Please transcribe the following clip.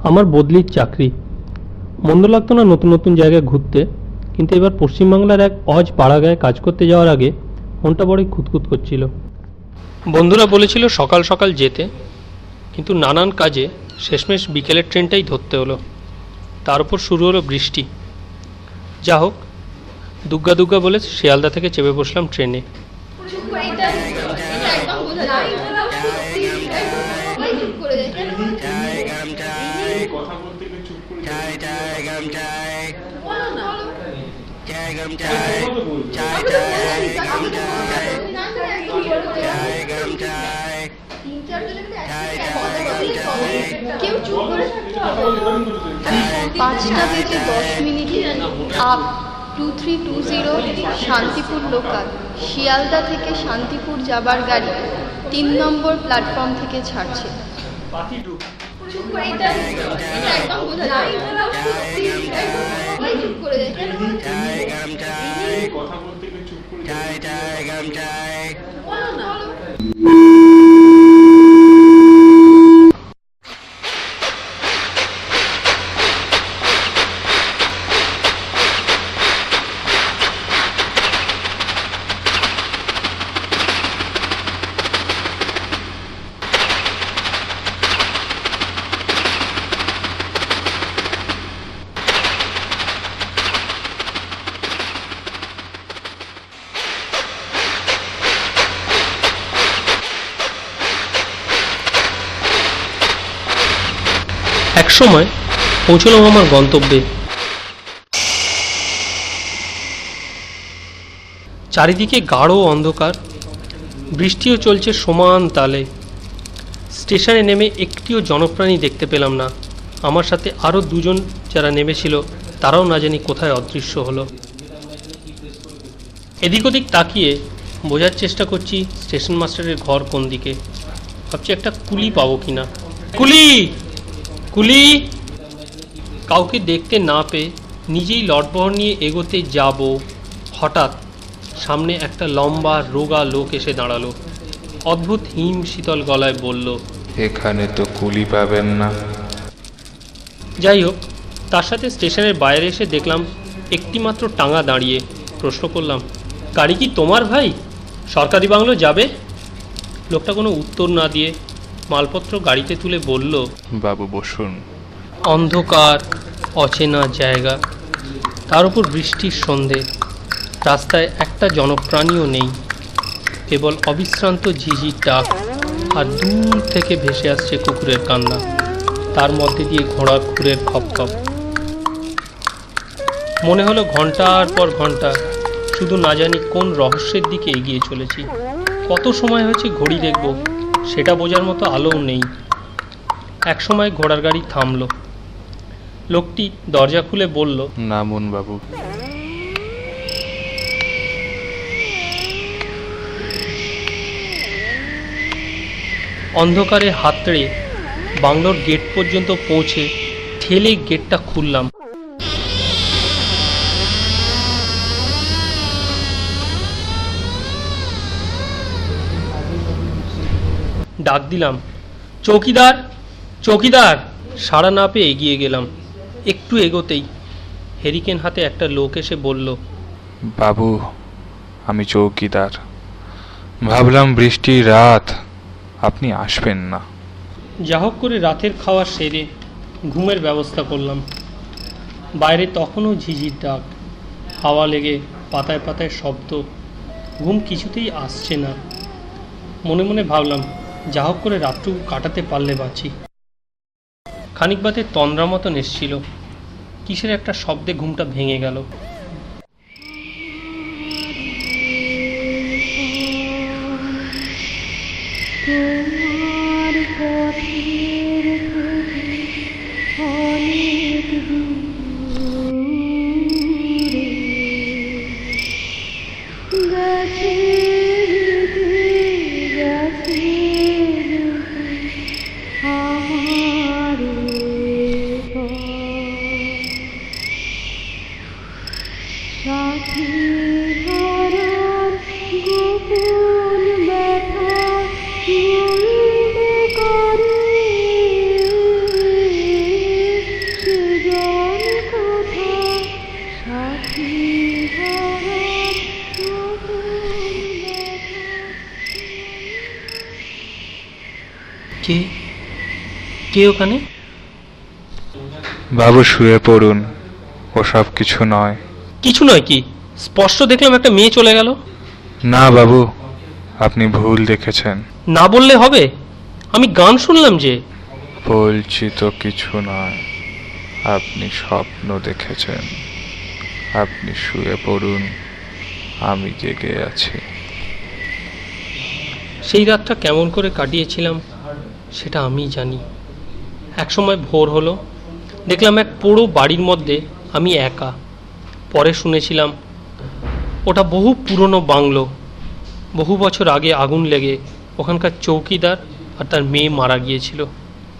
আমার বদলির চাকরি। মন্দ লাগতো না নতুন নতুন জায়গায় ঘুরতে, কিন্তু এবার পশ্চিমবাংলার এক অজ পাড়াগায় কাজ করতে যাওয়ার আগে মনটা বড়ই খুঁতখুত করছিল। বন্ধুরা বলেছিল সকাল সকাল যেতে, কিন্তু নানান কাজে শেষমেশ বিকেলের ট্রেনটাই ধরতে হলো। তার উপর শুরু হলো বৃষ্টি। যা হোক, দুগ্গা দুগ্গা বলে শিয়ালদা থেকে চেপে বসলাম ট্রেনে। পাঁচটা বেজে 10 মিনিটে আপ 2320 শান্তিপুর লোকাল শিয়ালদা থেকে শান্তিপুর যাবার গাড়ি 3 নম্বর প্ল্যাটফর্ম থেকে ছাড়ছে। একসময় পৌঁছলাম আমার গন্তব্যে। চারিদিকে গাঢ় অন্ধকার, বৃষ্টিও চলছে সমান তালে। স্টেশনে নেমে একটিও জনপ্রাণী দেখতে পেলাম না। আমার সাথে আরও দুজন যারা নেমেছিল তারাও না জানি কোথায় অদৃশ্য হলো। এদিক ওদিক তাকিয়ে বোঝার চেষ্টা করছি স্টেশন মাস্টারের ঘর কোন দিকে। ভাবছি একটা কুলি পাবো কিনা। কুলি কুলি! কাউকে দেখতে না পেয়ে নিজেই লটবহর নিয়ে এগোতে যাব, হঠাৎ সামনে একটা লম্বা রোগা লোক এসে দাঁড়ালো। অদ্ভুত হিম শীতল গলায় বলল, এখানে তো কুলি পাবেন না। যাই হোক, তার সাথে স্টেশনের বাইরে এসে দেখলাম একটি মাত্র টাঙা দাঁড়িয়ে। প্রশ্ন করলাম, গাড়ি কি তোমার ভাই? সরকারি বাংলো যাবে? লোকটা কোনো উত্তর না দিয়ে মালপত্র গাড়িতে তুলে বলল, বাবু বসুন। অন্ধকার, অচেনা জায়গা, তার উপর বৃষ্টির সন্ধে। রাস্তায় একটা জনপ্রাণীও নেই, কেবল অবিশ্রান্ত ঝিঝির ডাক আর দূর থেকে ভেসে আসছে কুকুরের কান্না, তার মধ্যে দিয়ে ঘোড়ার খুরের খপখপ। মনে হলো ঘন্টার পর ঘন্টা শুধু না জানি কোন রহস্যের দিকে এগিয়ে চলেছি। কত সময় হয়েছে ঘড়ি দেখব সেটা বোঝার মতো আলোও নেই। একসময় ঘোড়ার গাড়ি থামল। লোকটি দরজা খুলে বলল, নামুন বাবু। অন্ধকারে হাতড়ে বাংলোর গেট পর্যন্ত পৌঁছে ঠেলে গেটটা খুললাম। ডাক দিলাম, চৌকিদার, চৌকিদার! সাড়া না পেয়ে এগিয়ে গেলাম। একটু এগোতেই হেরিকেন হাতে একটা লোক এসে বলল, বাবু, আমি চৌকিদার। ভাবলাম বৃষ্টির রাত, আপনি আসবেন না। যা হোক করে রাতের খাওয়া সেরে ঘুমের ব্যবস্থা করলাম। বাইরে তখনও ঝিঝির ডাক, হাওয়া লেগে পাতায় পাতায় শব্দ। ঘুম কিছুতেই আসছে না। মনে মনে ভাবলাম, যা হোক করে রাতটুকু কাটাতে পারলে বাঁচি। খানিক বাদে তন্দ্রা মতন এসছিল। কিসের একটা শব্দে ঘুমটা ভেঙে গেল। গোপন ব্যথা কে ওখানে? বাবু শুয়ে পড়ুন, ওসব কিছু নয়। কিছু নয় কি? স্পষ্ট দেখলাম একটা মেয়ে চলে গেল। না বাবু, আপনি ভুল দেখেছেন। না বললে হবে? আমি গান শুনলাম যে। বলছি তো কিছু নয়, আপনি স্বপ্ন দেখেছেন। আপনি শুয়ে পড়ুন, আমি জেগে আছি। সেই রাতটা কেমন করে কাটিয়েছিলাম সেটা আমি জানি। একসময় ভোর হলো, দেখলাম এক পুরো বাড়ির মধ্যে আমি একা। পরে শুনেছিলাম ওটা বহু পুরনো বাংলো। বহু বছর আগে আগুন লেগে ওখানকার চৌকিদার আর তার মেয়ে মারা গিয়েছিল।